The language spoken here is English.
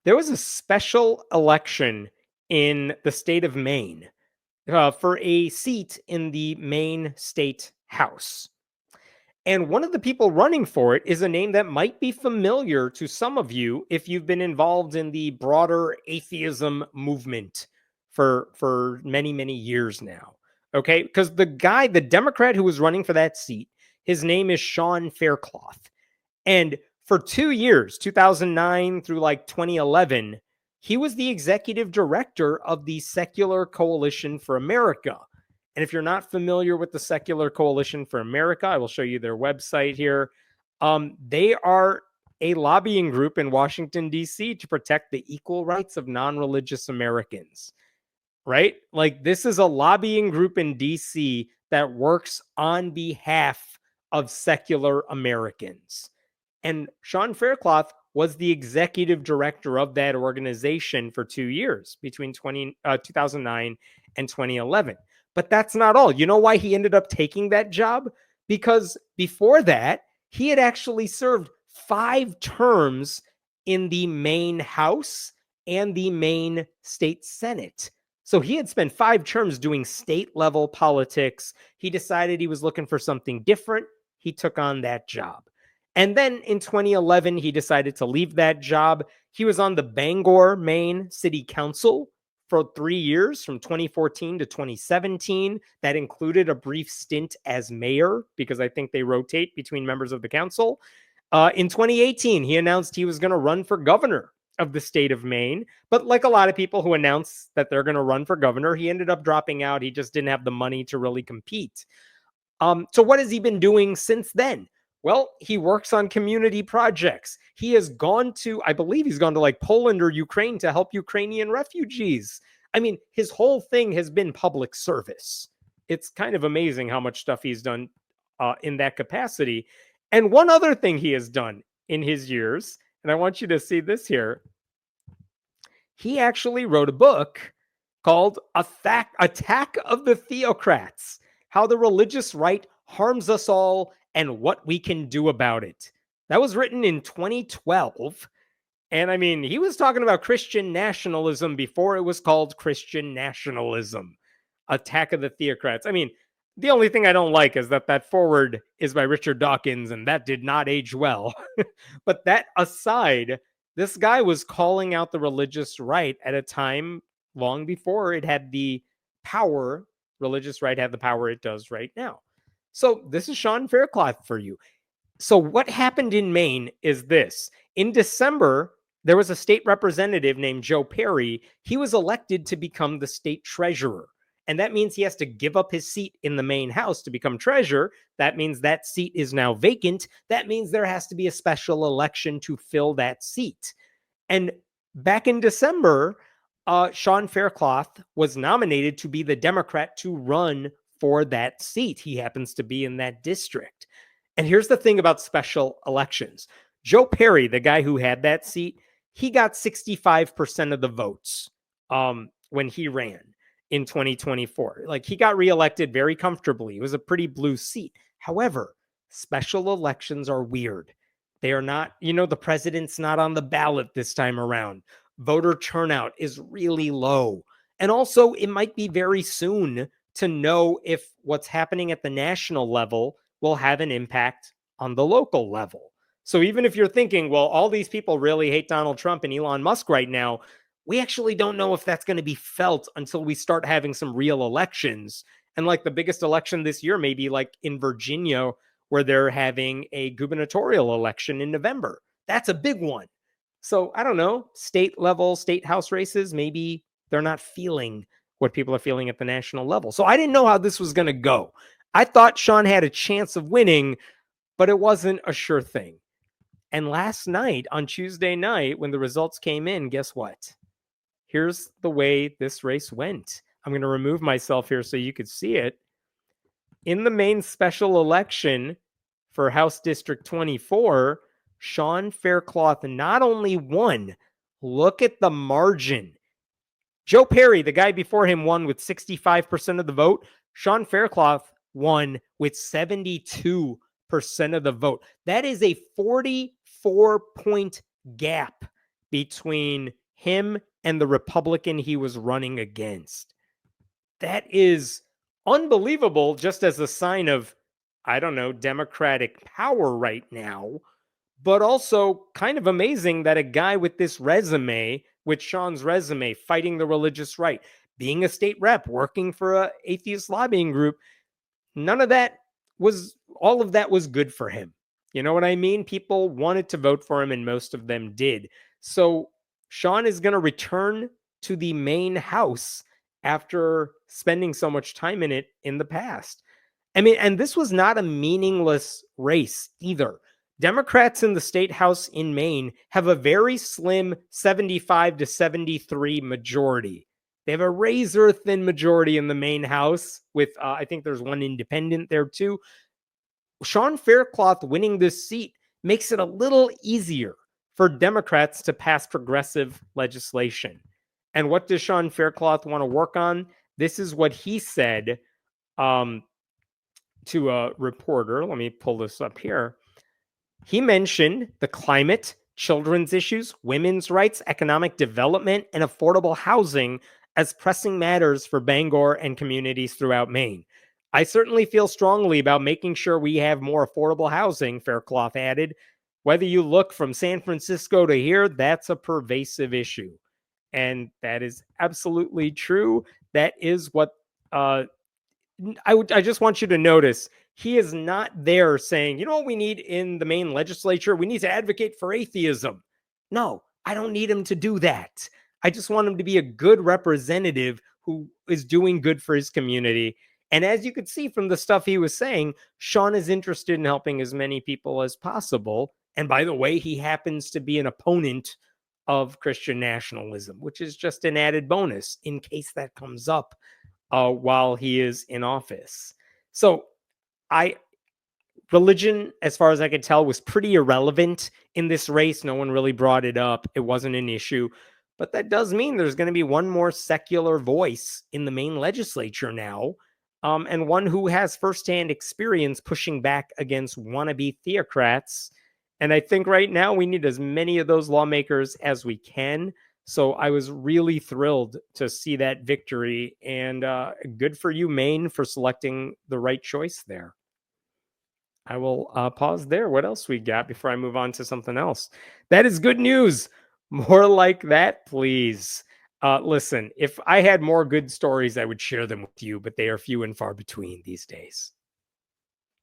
There was a special election in the state of Maine for a seat in the Maine State House. And one of the people running for it is a name that might be familiar to some of you if you've been involved in the broader atheism movement for many, many years now. Okay? Because the Democrat who was running for that seat, his name is Sean Faircloth. And for 2 years, 2009 through like 2011, he was the executive director of the Secular Coalition for America. And if you're not familiar with the Secular Coalition for America, I will show you their website here. They are a lobbying group in Washington, D.C. to protect the equal rights of non-religious Americans, right? Like, this is a lobbying group in D.C. that works on behalf of secular Americans. And Sean Faircloth was the executive director of that organization for 2 years between 2009 and 2011. But that's not all. You know why he ended up taking that job? Because before that, he had actually served 5 terms in the Maine House and the Maine State Senate. So he had spent 5 terms doing state level politics. He decided he was looking for something different. He took on that job. And then in 2011, he decided to leave that job. He was on the Bangor, Maine City Council for 3 years, from 2014 to 2017. That included a brief stint as mayor, because I think they rotate between members of the council. In 2018, he announced he was going to run for governor of the state of Maine. But like a lot of people who announce that they're going to run for governor, he ended up dropping out. He just didn't have the money to really compete. So what has he been doing since then? Well, he works on community projects. He has gone to, I believe he's gone to like Poland or Ukraine to help Ukrainian refugees. I mean, his whole thing has been public service. It's kind of amazing how much stuff he's done in that capacity. And one other thing he has done in his years, and I want you to see this here. He actually wrote a book called Attack of the Theocrats: How the Religious Right Harms Us All and What We Can Do About It. That was written in 2012. And I mean, he was talking about Christian nationalism before it was called Christian nationalism. Attack of the Theocrats. I mean, the only thing I don't like is that forward is by Richard Dawkins, and that did not age well. But that aside, this guy was calling out the religious right at a time long before it had the power. Religious right had the power it does right now. So this is Sean Faircloth for you. So what happened in Maine is this. In December, there was a state representative named Joe Perry. He was elected to become the state treasurer. And that means he has to give up his seat in the Maine House to become treasurer. That means that seat is now vacant. That means there has to be a special election to fill that seat. And back in December, Sean Faircloth was nominated to be the Democrat to run for that seat. He happens to be in that district. And here's the thing about special elections. Joe Perry, the guy who had that seat, he got 65% of the votes when he ran in 2024. Like, he got reelected very comfortably. It was a pretty blue seat. However, special elections are weird. They are not, the president's not on the ballot this time around. Voter turnout is really low. And also, it might be very soon to know if what's happening at the national level will have an impact on the local level. So even if you're thinking, well, all these people really hate Donald Trump and Elon Musk right now, we actually don't know if that's going to be felt until we start having some real elections. And like the biggest election this year, maybe like in Virginia, where they're having a gubernatorial election in November. That's a big one. So I don't know, state level, state house races, maybe they're not feeling what people are feeling at the national level. So I didn't know how this was going to go. I thought Sean had a chance of winning, but it wasn't a sure thing. And last night, on Tuesday night, when the results came in, guess what? Here's the way this race went. I'm going to remove myself here so you could see it. In the Maine special election for House District 24, Sean Faircloth not only won, look at the margin. Joe Perry, the guy before him, won with 65% of the vote. Sean Faircloth won with 72% of the vote. That is a 44-point gap between him and the Republican he was running against. That is unbelievable, just as a sign of, I don't know, Democratic power right now, but also kind of amazing that a guy with this resume, with Sean's resume, fighting the religious right, being a state rep, working for a atheist lobbying group, none of that all of that was good for him. You know what I mean? People wanted to vote for him, and most of them did. So Sean is going to return to the Maine House after spending so much time in it in the past. I mean, and this was not a meaningless race either. Democrats in the state house in Maine have a very slim 75 to 73 majority. They have a razor thin majority in the Maine House with, I think there's one independent there too. Sean Faircloth winning this seat makes it a little easier for Democrats to pass progressive legislation. And what does Sean Faircloth want to work on? This is what he said to a reporter. Let me pull this up here. He mentioned the climate, children's issues, women's rights, economic development, and affordable housing as pressing matters for Bangor and communities throughout Maine. I certainly feel strongly about making sure we have more affordable housing, Faircloth added. Whether you look from San Francisco to here, that's a pervasive issue. And that is absolutely true. That is what I just want you to notice he is not there saying, you know what we need in the Maine legislature? We need to advocate for atheism. No, I don't need him to do that. I just want him to be a good representative who is doing good for his community. And as you could see from the stuff he was saying, Sean is interested in helping as many people as possible. And by the way, he happens to be an opponent of Christian nationalism, which is just an added bonus in case that comes up while he is in office. So religion, as far as I could tell, was pretty irrelevant in this race. No one really brought it up. It wasn't an issue. But that does mean there's going to be one more secular voice in the Maine legislature now, and one who has firsthand experience pushing back against wannabe theocrats. And I think right now we need as many of those lawmakers as we can. So I was really thrilled to see that victory, and good for you, Maine, for selecting the right choice there. I will pause there. What else we got before I move on to something else? That is good news. More like that, please. Listen, if I had more good stories, I would share them with you, but they are few and far between these days.